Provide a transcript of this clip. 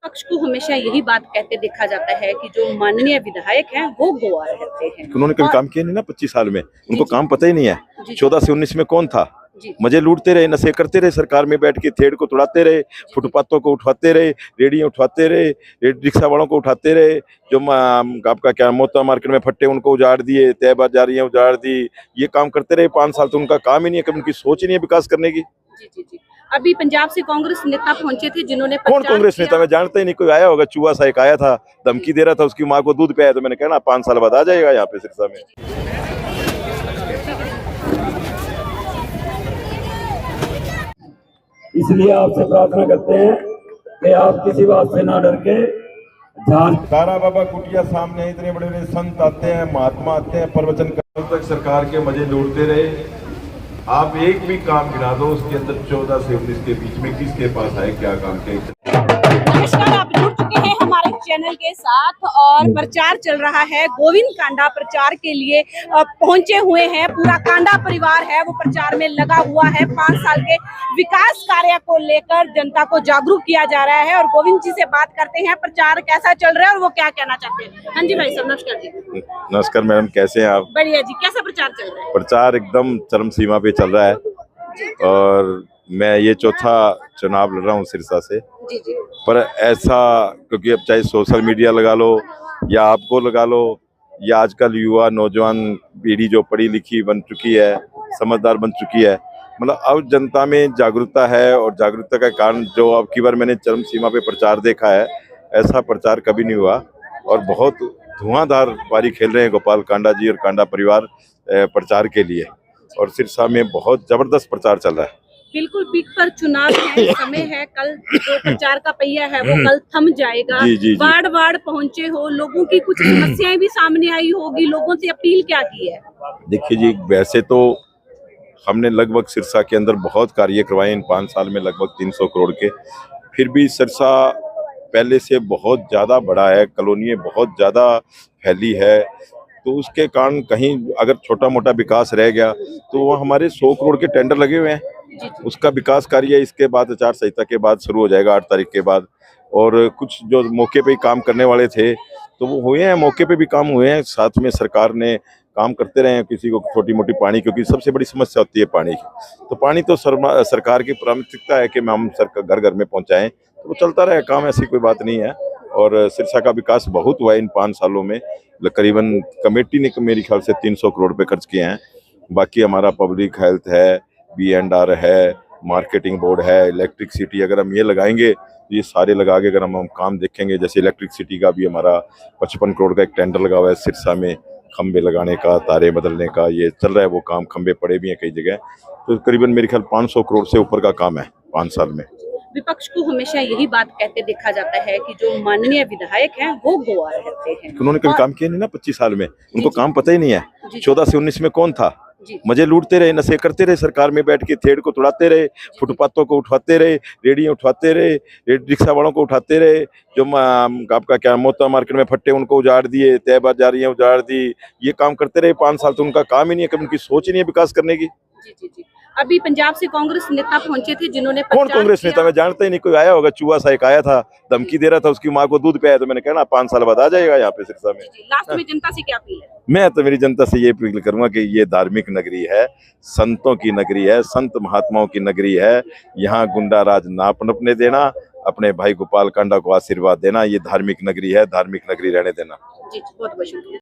पक्ष को हमेशा यही बात कहते देखा जाता है कि जो माननीय विधायक हैं वो गोवा रहते हैं। उन्होंने कभी काम किया नहीं ना 25 साल में, उनको काम पता ही नहीं है। जी। 14 से 19 में कौन था? जी। मजे लूटते रहे, नशे करते रहे, सरकार में बैठ के थेड़ को तोड़ाते रहे, फुटपाथों को उठवाते रहे, रेडियो उठवाते रहे, रिक्शा वालों को उठाते रहे, जो आपका क्या मोता मार्केट में फट्टे उनको उजाड़ दिए, तय बाजारियां उजाड़ दी, ये काम करते रहे 5 साल। तो उनका काम ही नहीं है, कभी उनकी सोच ही नहीं है विकास करने की। जी। अभी पंजाब से कांग्रेस नेता पहुंचे थे जिन्होंने कौन कांग्रेस नेता? मैं जानता ही नहीं। कोई आया होगा, चूहा सा एक आया था, धमकी दे रहा था, उसकी माँ को दूध पियाया। तो मैंने कहा ना 5 साल बाद आ जाएगा यहाँ पे सिरसा में। इसलिए आपसे प्रार्थना करते हैं कि आप किसी बात से ना डर के तारा बाबा कुटिया सामने इतने बड़े बड़े संत आते हैं, महात्मा आते हैं, प्रवचन करने तक सरकार के मजे लूटते रहे। आप एक भी काम गिना दो उसके अंदर 14 से 19 के बीच में किसके पास आए, क्या काम किया? नमस्कार, आप जुड़ चुके हैं हमारे चैनल के साथ और प्रचार चल रहा है। गोविंद कांडा प्रचार के लिए पहुंचे हुए हैं। पूरा कांडा परिवार है वो प्रचार में लगा हुआ है। 5 साल के विकास कार्य को लेकर जनता को जागरूक किया जा रहा है और गोविंद जी से बात करते हैं प्रचार कैसा चल रहा है और वो क्या कहना चाहते हैं। हाँ जी भाई साहब, नमस्कार जी। नमस्कार मैडम, कैसे हैं आप? बढ़िया जी। कैसा प्रचार चल रहा है? प्रचार एकदम चरम सीमा पे चल रहा है और मैं ये चौथा चुनाव लड़ रहा हूँ सिरसा से। जी। पर ऐसा, क्योंकि अब चाहे सोशल मीडिया लगा लो या आपको लगा लो या आजकल युवा नौजवान पीढ़ी जो पढ़ी लिखी बन चुकी है, समझदार बन चुकी है, मतलब अब जनता में जागरूकता है और जागरूकता का कारण जो अब की बार मैंने चरम सीमा पे प्रचार देखा है, ऐसा प्रचार कभी नहीं हुआ और बहुत धुआंधार पारी खेल रहे हैं गोपाल कांडा जी और कांडा परिवार प्रचार के लिए। और सिरसा में बहुत जबरदस्त प्रचार चल रहा है। बिल्कुल पीक पर चुनाव है, समय है। कल जो प्रचार का पहिया है वो कल थम जाएगा। जी। वार्ड पहुंचे हो, लोगों की कुछ समस्याएं भी सामने आई होगी, लोगों से अपील क्या की है? देखिए जी, वैसे तो हमने लगभग सिरसा के अंदर बहुत कार्य करवाए इन 5 साल में, लगभग 300 करोड़ के। फिर भी सिरसा पहले से बहुत ज़्यादा बड़ा है, कॉलोनियाँ बहुत ज़्यादा फैली है, तो उसके कारण कहीं अगर छोटा मोटा विकास रह गया तो वो हमारे 100 करोड़ के टेंडर लगे हुए हैं। उसका विकास कार्य इसके बाद आचार संहिता के बाद शुरू हो जाएगा, 8 तारीख के बाद। और कुछ जो मौके पे ही काम करने वाले थे तो वो हुए हैं, मौके पे भी काम हुए हैं। साथ में सरकार ने काम करते रहे हैं, किसी को छोटी मोटी पानी, क्योंकि सबसे बड़ी समस्या होती है पानी की, तो पानी तो सरकार की प्राथमिकता है कि हम घर घर में पहुंचाएं, तो वो चलता रहे काम, ऐसी कोई बात नहीं है। और सिरसा का विकास बहुत हुआ है इन 5 सालों में। करीबन कमेटी ने मेरे ख्याल से 300 करोड़ रुपए खर्च किए हैं। बाकी हमारा पब्लिक हेल्थ है, B&R है, मार्केटिंग बोर्ड है, इलेक्ट्रिसिटी, अगर हम ये लगाएंगे तो ये सारे लगा के अगर हम काम देखेंगे, जैसे इलेक्ट्रिसिटी का भी हमारा 55 करोड़ का एक टेंडर लगा हुआ है सिरसा में, खंबे लगाने का, तारे बदलने का, ये चल रहा है वो काम। खंबे पड़े भी हैं कई जगह, तो करीबन मेरे ख्याल 500 करोड़ से ऊपर का काम है 5 साल में। विपक्ष को हमेशा यही बात कहते देखा जाता है कि जो माननीय विधायक हैं वो गोवा रहते हैं। उन्होंने कभी काम किया नहीं ना 25 साल में, उनको काम पता ही नहीं है। 14 से 19 में कौन था? मजे लूटते रहे, नशे करते रहे, सरकार में बैठ के थेड़ को तोड़ाते रहे, फुटपाथों को उठवाते रहे, रेडियो उठवाते रहे, रिक्शा वालों को उठाते रहे, जो आपका क्या मोता मार्केट में फट्टे उनको उजाड़ दिए, तय बाजारियां उजाड़ दी, ये काम करते रहे 5 साल। तो उनका काम ही नहीं है, कभी उनकी सोच ही नहीं है विकास करने की। जी। अभी पंजाब से कांग्रेस नेता पहुंचे थे जिन्होंने कौन कांग्रेस नेता? मैं जानता ही नहीं। कोई आया होगा, चूहा सा एक आया था, धमकी दे रहा था, उसकी माँ को दूध पियाया। तो मैंने कहा ना 5 साल बाद आ जाएगा यहाँ पे सिरसा में। लास्ट में जनता से क्या अपील है? मैं तो मेरी जनता से ये अपील करूंगा कि ये धार्मिक नगरी है, संतों की नगरी है, संत महात्माओं की नगरी है। यहाँ गुंडा राज ना पनपने देना, अपने भाई गोपाल कांडा को आशीर्वाद देना। ये धार्मिक नगरी है, धार्मिक नगरी रहने देना। जी, बहुत बहुत शुक्रिया।